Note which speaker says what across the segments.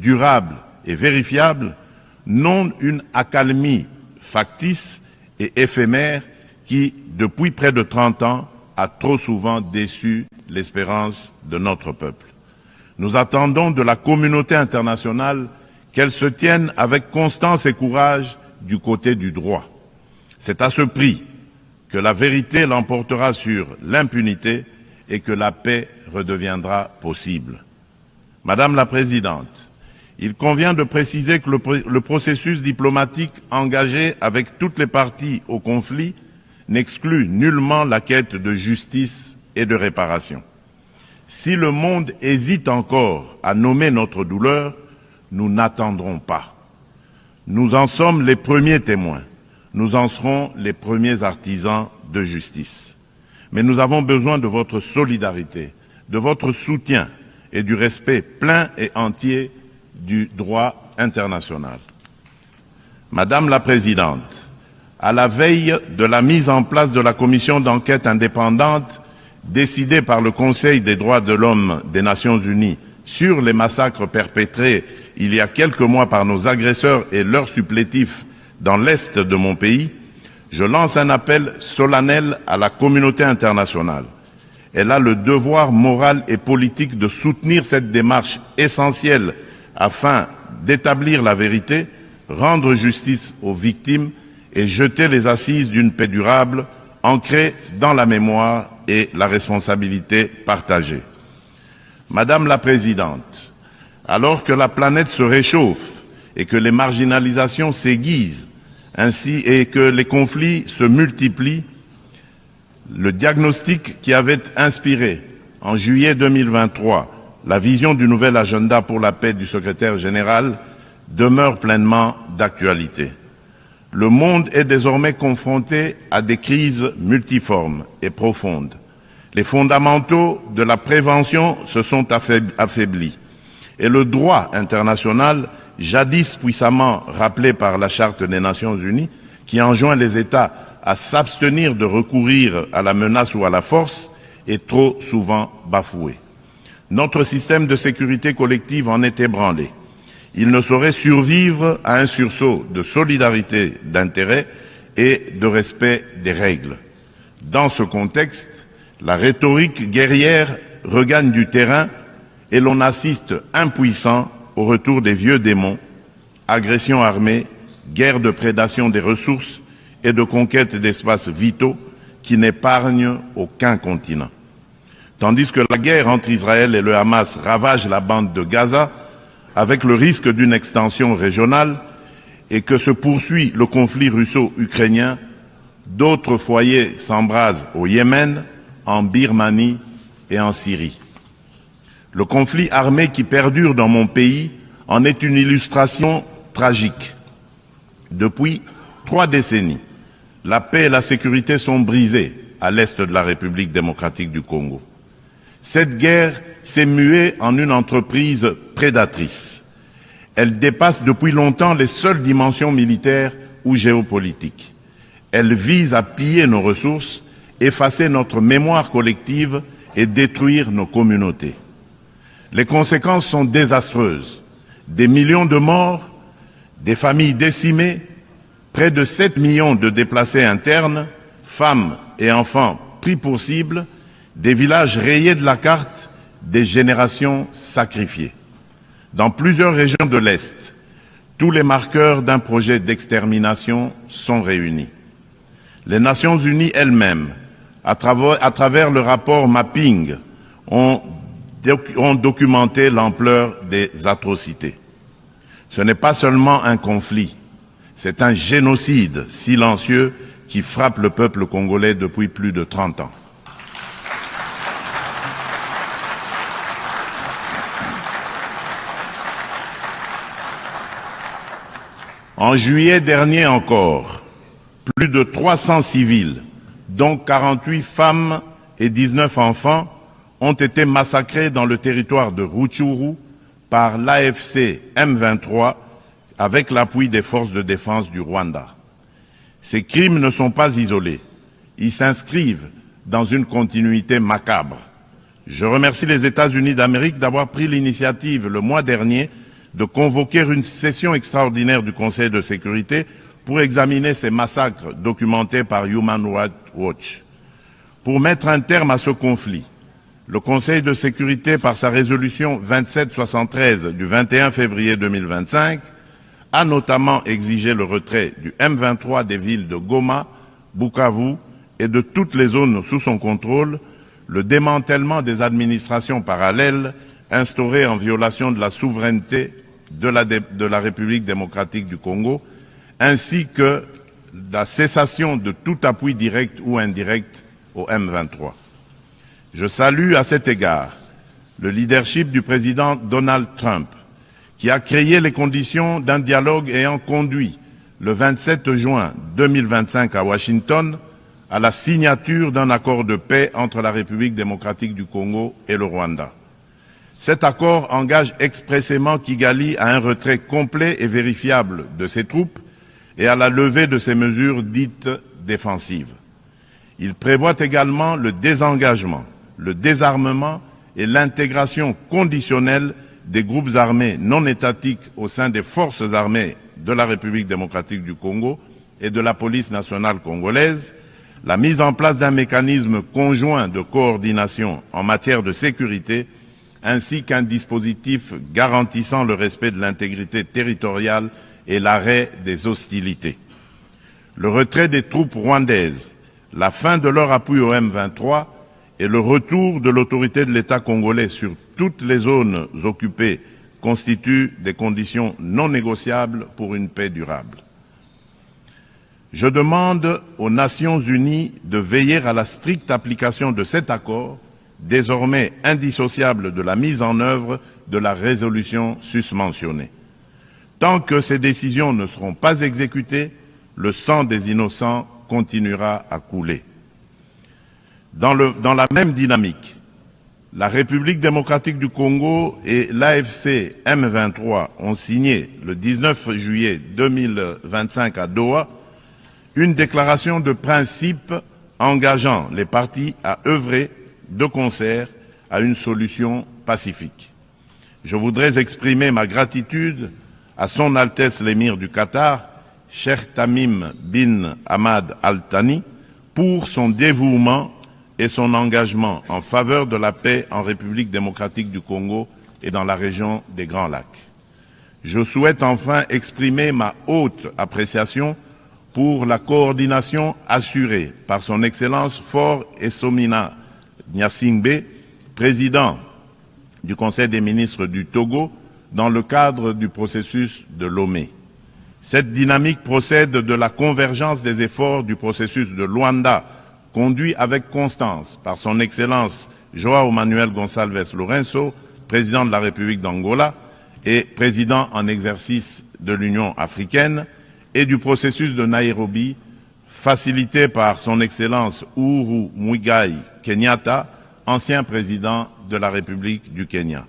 Speaker 1: durable et vérifiable, non une accalmie factice et éphémère qui, depuis près de 30 ans, a trop souvent déçu l'espérance de notre peuple. Nous attendons de la communauté internationale qu'elle se tienne avec constance et courage du côté du droit. C'est à ce prix que la vérité l'emportera sur l'impunité et que la paix redeviendra possible. Madame la Présidente, il convient de préciser que le processus diplomatique engagé avec toutes les parties au conflit n'exclut nullement la quête de justice et de réparation. Si le monde hésite encore à nommer notre douleur, nous n'attendrons pas. Nous en sommes les premiers témoins. Nous en serons les premiers artisans de justice. Mais nous avons besoin de votre solidarité, de votre soutien et du respect plein et entier du droit international. Madame la Présidente, à la veille de la mise en place de la commission d'enquête indépendante décidée par le Conseil des droits de l'homme des Nations Unies sur les massacres perpétrés il y a quelques mois par nos agresseurs et leurs supplétifs dans l'Est de mon pays, je lance un appel solennel à la communauté internationale. Elle a le devoir moral et politique de soutenir cette démarche essentielle afin d'établir la vérité, rendre justice aux victimes et jeter les assises d'une paix durable ancrée dans la mémoire et la responsabilité partagée. Madame la Présidente, alors que la planète se réchauffe et que les marginalisations s'aiguisent, ainsi et que les conflits se multiplient, le diagnostic qui avait inspiré en juillet 2023 la vision du nouvel agenda pour la paix du secrétaire général demeure pleinement d'actualité. Le monde est désormais confronté à des crises multiformes et profondes. Les fondamentaux de la prévention se sont affaiblis et le droit international, jadis puissamment rappelé par la Charte des Nations Unies, qui enjoint les États à s'abstenir de recourir à la menace ou à la force, est trop souvent bafoué. Notre système de sécurité collective en est ébranlé. Il ne saurait survivre à un sursaut de solidarité d'intérêt et de respect des règles. Dans ce contexte, la rhétorique guerrière regagne du terrain et l'on assiste impuissant au retour des vieux démons, agressions armées, guerre de prédation des ressources et de conquête d'espaces vitaux qui n'épargnent aucun continent. Tandis que la guerre entre Israël et le Hamas ravage la bande de Gaza, avec le risque d'une extension régionale, et que se poursuit le conflit russo-ukrainien, d'autres foyers s'embrasent au Yémen, en Birmanie et en Syrie. Le conflit armé qui perdure dans mon pays en est une illustration tragique. Depuis 3 décennies, la paix et la sécurité sont brisées à l'est de la République démocratique du Congo. Cette guerre s'est muée en une entreprise prédatrice. Elle dépasse depuis longtemps les seules dimensions militaires ou géopolitiques. Elle vise à piller nos ressources, effacer notre mémoire collective et détruire nos communautés. Les conséquences sont désastreuses. Des millions de morts, des familles décimées, près de 7 millions de déplacés internes, femmes et enfants pris pour cible, des villages rayés de la carte, des générations sacrifiées. Dans plusieurs régions de l'Est, tous les marqueurs d'un projet d'extermination sont réunis. Les Nations Unies elles-mêmes, à travers le rapport Mapping, ont documenté l'ampleur des atrocités. Ce n'est pas seulement un conflit, c'est un génocide silencieux qui frappe le peuple congolais depuis plus de 30 ans. En juillet dernier encore, plus de 300 civils, dont 48 femmes et 19 enfants, ont été massacrés dans le territoire de Rutshuru par l'AFC M23 avec l'appui des forces de défense du Rwanda. Ces crimes ne sont pas isolés. Ils s'inscrivent dans une continuité macabre. Je remercie les États-Unis d'Amérique d'avoir pris l'initiative le mois dernier de convoquer une session extraordinaire du Conseil de sécurité pour examiner ces massacres documentés par Human Rights Watch. Pour mettre un terme à ce conflit, le Conseil de sécurité, par sa résolution 2773 du 21 février 2025, a notamment exigé le retrait du M23 des villes de Goma, Bukavu et de toutes les zones sous son contrôle, le démantèlement des administrations parallèles instaurées en violation de la souveraineté de la République démocratique du Congo, ainsi que la cessation de tout appui direct ou indirect au M23. Je salue à cet égard le leadership du président Donald Trump, qui a créé les conditions d'un dialogue ayant conduit le 27 juin 2025 à Washington à la signature d'un accord de paix entre la République démocratique du Congo et le Rwanda. Cet accord engage expressément Kigali à un retrait complet et vérifiable de ses troupes et à la levée de ses mesures dites défensives. Il prévoit également le désengagement, le désarmement et l'intégration conditionnelle des groupes armés non étatiques au sein des forces armées de la République démocratique du Congo et de la police nationale congolaise, la mise en place d'un mécanisme conjoint de coordination en matière de sécurité, ainsi qu'un dispositif garantissant le respect de l'intégrité territoriale et l'arrêt des hostilités. Le retrait des troupes rwandaises, la fin de leur appui au M23 et le retour de l'autorité de l'État congolais sur toutes les zones occupées constituent des conditions non négociables pour une paix durable. Je demande aux Nations Unies de veiller à la stricte application de cet accord, désormais indissociable de la mise en œuvre de la résolution susmentionnée. Tant que ces décisions ne seront pas exécutées, le sang des innocents continuera à couler. Dans la même dynamique, la République démocratique du Congo et l'AFC M23 ont signé le 19 juillet 2025 à Doha une déclaration de principe engageant les parties à œuvrer de concert à une solution pacifique. Je voudrais exprimer ma gratitude à Son Altesse l'émir du Qatar, Cheikh Tamim bin Hamad Al Thani, pour son dévouement et son engagement en faveur de la paix en République démocratique du Congo et dans la région des Grands Lacs. Je souhaite enfin exprimer ma haute appréciation pour la coordination assurée par son Excellence Faure Essomina Gnassingbé, président du Conseil des ministres du Togo, dans le cadre du processus de Lomé. Cette dynamique procède de la convergence des efforts du processus de Luanda, conduit avec constance par son Excellence João Manuel Gonçalves Lourenço, président de la République d'Angola et président en exercice de l'Union africaine, et du processus de Nairobi, facilité par son Excellence Uhuru Muigai Kenyatta, ancien président de la République du Kenya.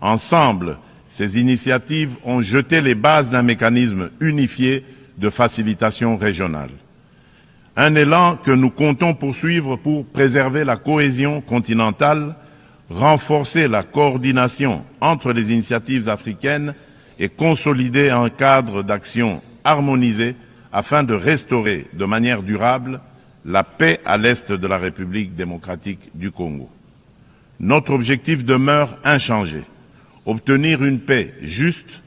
Speaker 1: Ensemble, ces initiatives ont jeté les bases d'un mécanisme unifié de facilitation régionale. Un élan que nous comptons poursuivre pour préserver la cohésion continentale, renforcer la coordination entre les initiatives africaines et consolider un cadre d'action harmonisé afin de restaurer de manière durable la paix à l'est de la République démocratique du Congo. Notre objectif demeure inchangé: obtenir une paix juste,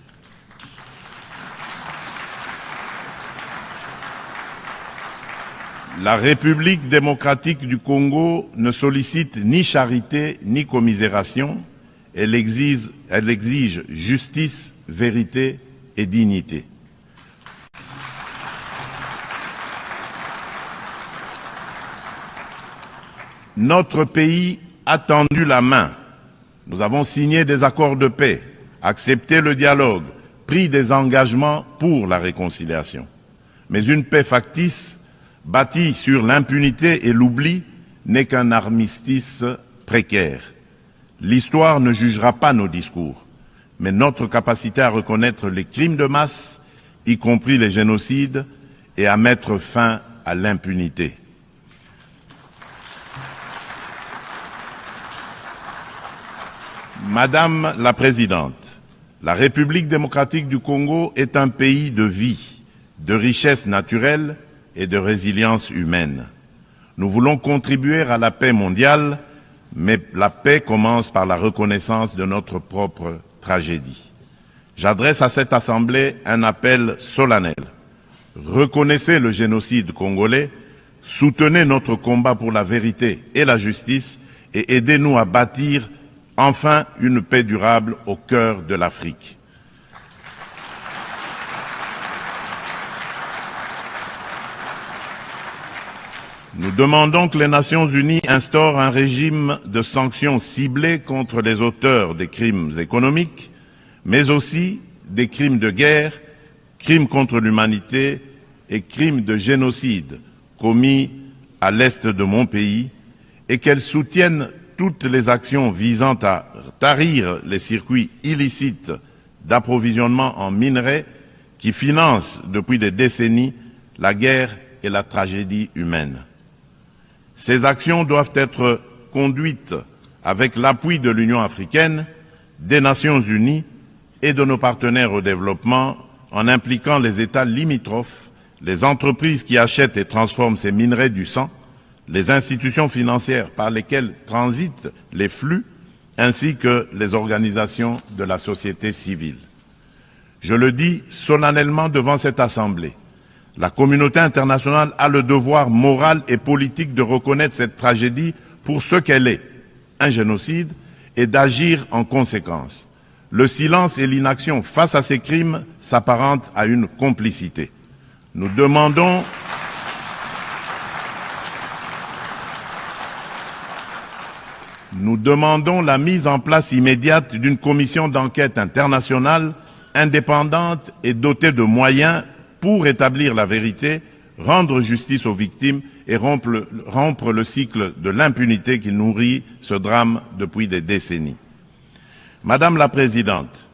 Speaker 1: la République démocratique du Congo ne sollicite ni charité ni commisération, elle exige justice, vérité et dignité. Notre pays a tendu la main. Nous avons signé des accords de paix, accepté le dialogue, pris des engagements pour la réconciliation. Mais une paix factice, bâtie sur l'impunité et l'oubli, n'est qu'un armistice précaire. L'histoire ne jugera pas nos discours, mais notre capacité à reconnaître les crimes de masse, y compris les génocides, et à mettre fin à l'impunité. Madame la Présidente, La République démocratique du Congo est un pays de vie, de richesse naturelle et de résilience humaine. Nous voulons contribuer à la paix mondiale, mais la paix commence par la reconnaissance de notre propre tragédie. J'adresse à cette Assemblée un appel solennel. Reconnaissez le génocide congolais, soutenez notre combat pour la vérité et la justice et aidez-nous à bâtir enfin une paix durable au cœur de l'Afrique. Nous demandons que les Nations Unies instaurent un régime de sanctions ciblées contre les auteurs des crimes économiques, mais aussi des crimes de guerre, crimes contre l'humanité et crimes de génocide commis à l'est de mon pays, et qu'elles soutiennent toutes les actions visant à tarir les circuits illicites d'approvisionnement en minerais qui financent depuis des décennies la guerre et la tragédie humaine. Ces actions doivent être conduites avec l'appui de l'Union africaine, des Nations unies et de nos partenaires au développement, en impliquant les États limitrophes, les entreprises qui achètent et transforment ces minerais du sang, les institutions financières par lesquelles transitent les flux, ainsi que les organisations de la société civile. Je le dis solennellement devant cette Assemblée. La communauté internationale a le devoir moral et politique de reconnaître cette tragédie pour ce qu'elle est, un génocide, et d'agir en conséquence. Le silence et l'inaction face à ces crimes s'apparentent à une complicité. Nous demandons la mise en place immédiate d'une commission d'enquête internationale indépendante et dotée de moyens pour établir la vérité, rendre justice aux victimes et rompre le cycle de l'impunité qui nourrit ce drame depuis des décennies. Madame la Présidente,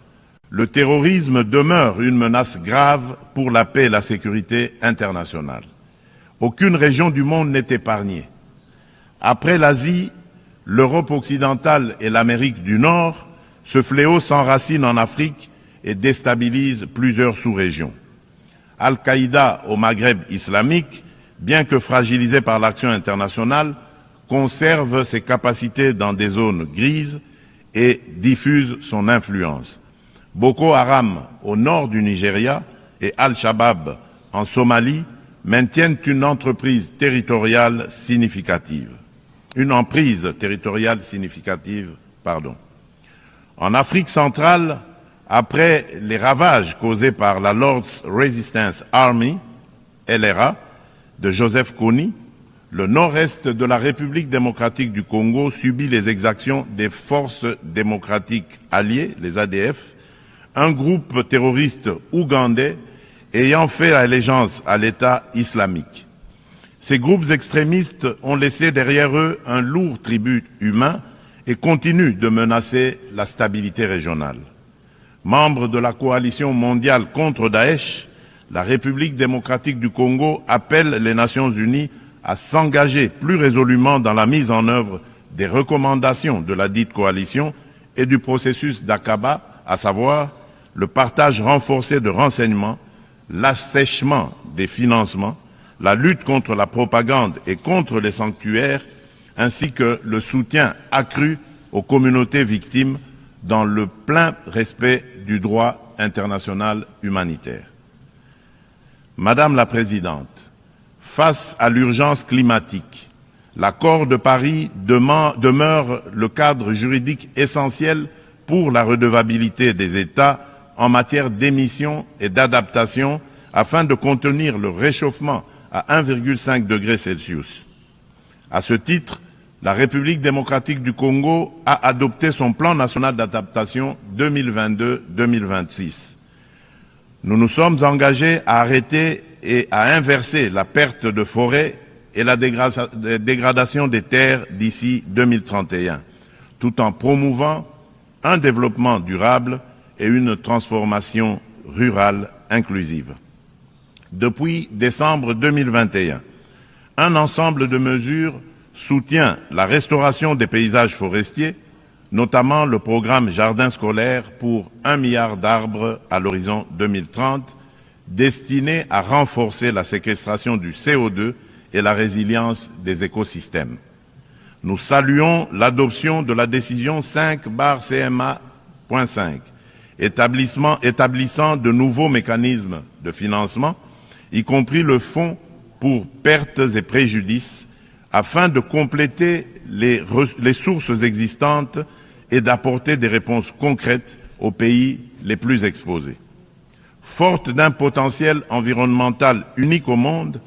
Speaker 1: le terrorisme demeure une menace grave pour la paix et la sécurité internationale. Aucune région du monde n'est épargnée. Après l'Asie, l'Europe occidentale et l'Amérique du Nord, ce fléau s'enracine en Afrique et déstabilise plusieurs sous-régions. Al-Qaïda au Maghreb islamique, bien que fragilisé par l'action internationale, conserve ses capacités dans des zones grises et diffuse son influence. Boko Haram au nord du Nigeria et Al-Shabaab en Somalie maintiennent une emprise territoriale significative. En Afrique centrale, après les ravages causés par la Lord's Resistance Army, LRA, de Joseph Kony, le nord-est de la République démocratique du Congo subit les exactions des forces démocratiques alliées, les ADF, un groupe terroriste ougandais ayant fait allégeance à l'État islamique. Ces groupes extrémistes ont laissé derrière eux un lourd tribut humain et continuent de menacer la stabilité régionale. Membre de la coalition mondiale contre Daesh, la République démocratique du Congo appelle les Nations unies à s'engager plus résolument dans la mise en œuvre des recommandations de la dite coalition et du processus d'Aqaba, à savoir le partage renforcé de renseignements, l'assèchement des financements, la lutte contre la propagande et contre les sanctuaires, ainsi que le soutien accru aux communautés victimes dans le plein respect du droit international humanitaire. Madame la Présidente, face à l'urgence climatique, l'accord de Paris demeure le cadre juridique essentiel pour la redevabilité des États en matière d'émissions et d'adaptation afin de contenir le réchauffement à 1,5 degré Celsius. À ce titre, la République démocratique du Congo a adopté son plan national d'adaptation 2022-2026. Nous nous sommes engagés à arrêter et à inverser la perte de forêts et la dégradation des terres d'ici 2031, tout en promouvant un développement durable et une transformation rurale inclusive. Depuis décembre 2021, un ensemble de mesures soutient la restauration des paysages forestiers, notamment le programme Jardin scolaire pour 1 milliard d'arbres à l'horizon 2030, destiné à renforcer la séquestration du CO2 et la résilience des écosystèmes. Nous saluons l'adoption de la décision 5/CMA.5, établissant de nouveaux mécanismes de financement, y compris le fonds pour pertes et préjudices, afin de compléter les sources existantes et d'apporter des réponses concrètes aux pays les plus exposés. Forte d'un potentiel environnemental unique au monde,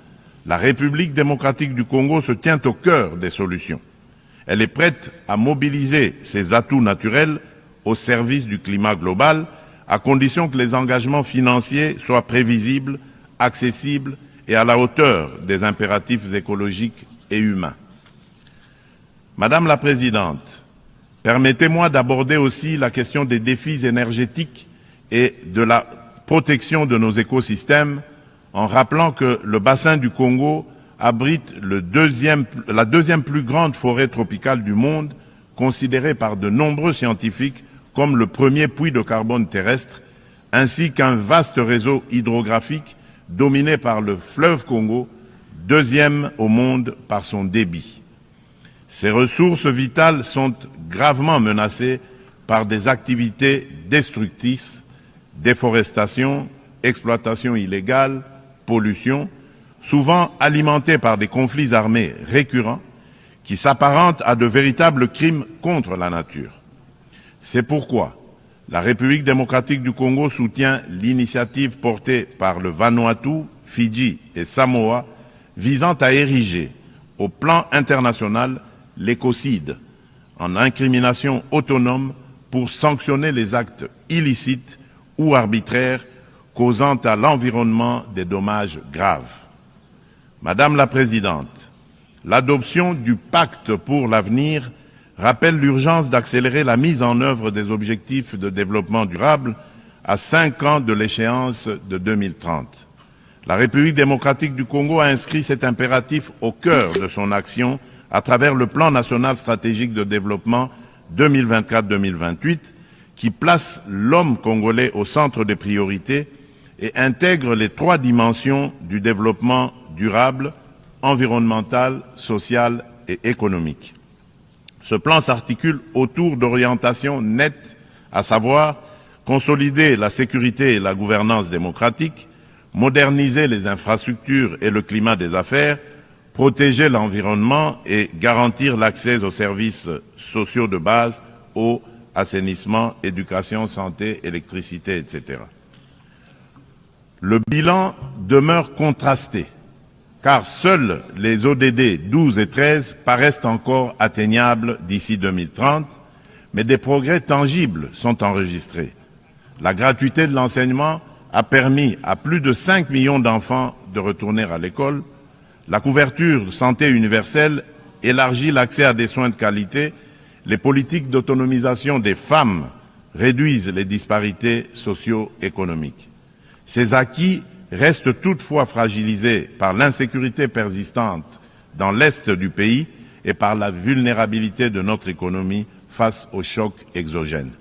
Speaker 1: la République démocratique du Congo se tient au cœur des solutions. Elle est prête à mobiliser ses atouts naturels au service du climat global, à condition que les engagements financiers soient prévisibles, accessibles et à la hauteur des impératifs écologiques et humains. Madame la Présidente, permettez-moi d'aborder aussi la question des défis énergétiques et de la protection de nos écosystèmes en rappelant que le bassin du Congo abrite la deuxième plus grande forêt tropicale du monde, considérée par de nombreux scientifiques comme le premier puits de carbone terrestre, ainsi qu'un vaste réseau hydrographique dominé par le fleuve Congo, deuxième au monde par son débit. Ces ressources vitales sont gravement menacées par des activités destructrices, déforestation, exploitation illégale, pollution, souvent alimentées par des conflits armés récurrents qui s'apparentent à de véritables crimes contre la nature. C'est pourquoi la République démocratique du Congo soutient l'initiative portée par le Vanuatu, Fidji et Samoa visant à ériger au plan international l'écocide en incrimination autonome pour sanctionner les actes illicites ou arbitraires causant à l'environnement des dommages graves. Madame la Présidente, l'adoption du pacte pour l'avenir rappelle l'urgence d'accélérer la mise en œuvre des objectifs de développement durable à 5 ans de l'échéance de 2030. La République démocratique du Congo a inscrit cet impératif au cœur de son action à travers le plan national stratégique de développement 2024-2028 qui place l'homme congolais au centre des priorités et intègre les 3 dimensions du développement durable, environnemental, social et économique. Ce plan s'articule autour d'orientations nettes, à savoir consolider la sécurité et la gouvernance démocratique, moderniser les infrastructures et le climat des affaires, protéger l'environnement et garantir l'accès aux services sociaux de base, eau, assainissement, éducation, santé, électricité, etc. Le bilan demeure contrasté, car seuls les ODD 12 et 13 paraissent encore atteignables d'ici 2030, mais des progrès tangibles sont enregistrés. La gratuité de l'enseignement a permis à plus de 5 millions d'enfants de retourner à l'école. La couverture de santé universelle élargit l'accès à des soins de qualité. Les politiques d'autonomisation des femmes réduisent les disparités socio-économiques. Ces acquis restent toutefois fragilisés par l'insécurité persistante dans l'est du pays et par la vulnérabilité de notre économie face aux chocs exogènes.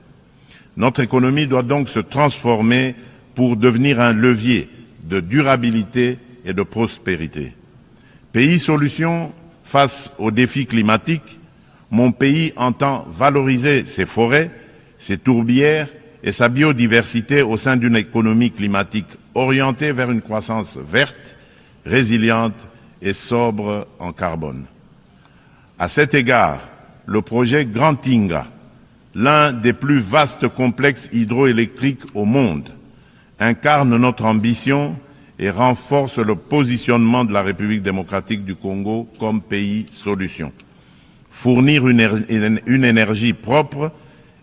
Speaker 1: Notre économie doit donc se transformer pour devenir un levier de durabilité et de prospérité. Pays solution face aux défis climatiques, mon pays entend valoriser ses forêts, ses tourbières et sa biodiversité au sein d'une économie climatique orientée vers une croissance verte, résiliente et sobre en carbone. À cet égard, le projet Grand Inga, l'un des plus vastes complexes hydroélectriques au monde, incarne notre ambition et renforce le positionnement de la République démocratique du Congo comme pays solution. Fournir une énergie propre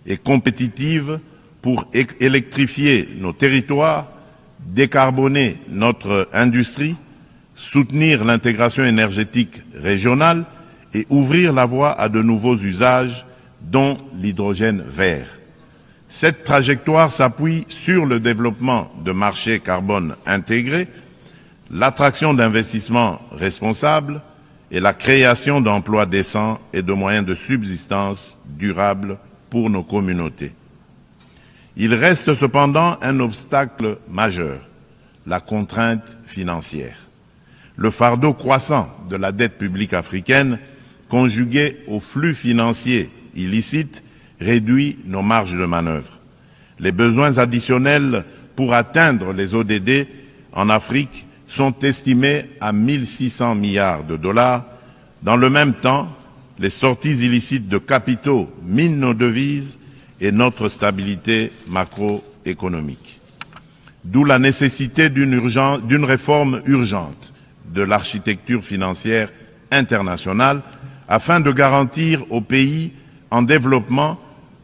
Speaker 1: et compétitive pour électrifier nos territoires, décarboner notre industrie, soutenir l'intégration énergétique régionale et ouvrir la voie à de nouveaux usages, dont l'hydrogène vert. Cette trajectoire s'appuie sur le développement de marchés carbone intégrés, l'attraction d'investissements responsables et la création d'emplois décents et de moyens de subsistance durables pour nos communautés. Il reste cependant un obstacle majeur, la contrainte financière. Le fardeau croissant de la dette publique africaine, conjugué aux flux financiers illicites, réduit nos marges de manœuvre. Les besoins additionnels pour atteindre les ODD en Afrique sont estimés à 1 600 milliards de dollars. Dans le même temps, les sorties illicites de capitaux minent nos devises et notre stabilité macroéconomique. D'où la nécessité d'une réforme urgente de l'architecture financière internationale afin de garantir aux pays en développement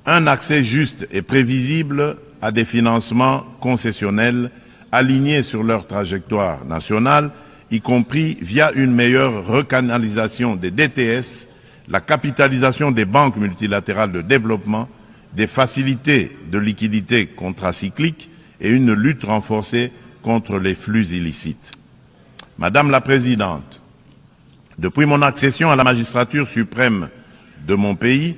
Speaker 1: un accès juste et prévisible à des financements concessionnels alignés sur leur trajectoire nationale, y compris via une meilleure recanalisation des DTS, la capitalisation des banques multilatérales de développement, des facilités de liquidité contracycliques et une lutte renforcée contre les flux illicites. Madame la Présidente, depuis mon accession à la magistrature suprême de mon pays,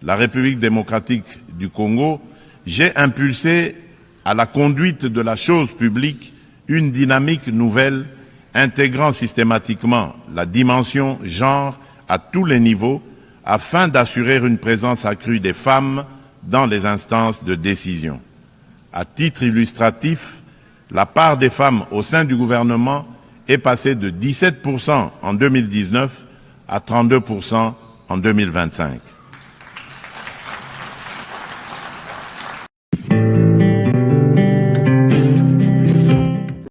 Speaker 1: la République démocratique du Congo, j'ai impulsé à la conduite de la chose publique une dynamique nouvelle intégrant systématiquement la dimension genre à tous les niveaux afin d'assurer une présence accrue des femmes dans les instances de décision. À titre illustratif, la part des femmes au sein du gouvernement est passée de 17% en 2019 à 32% en 2025.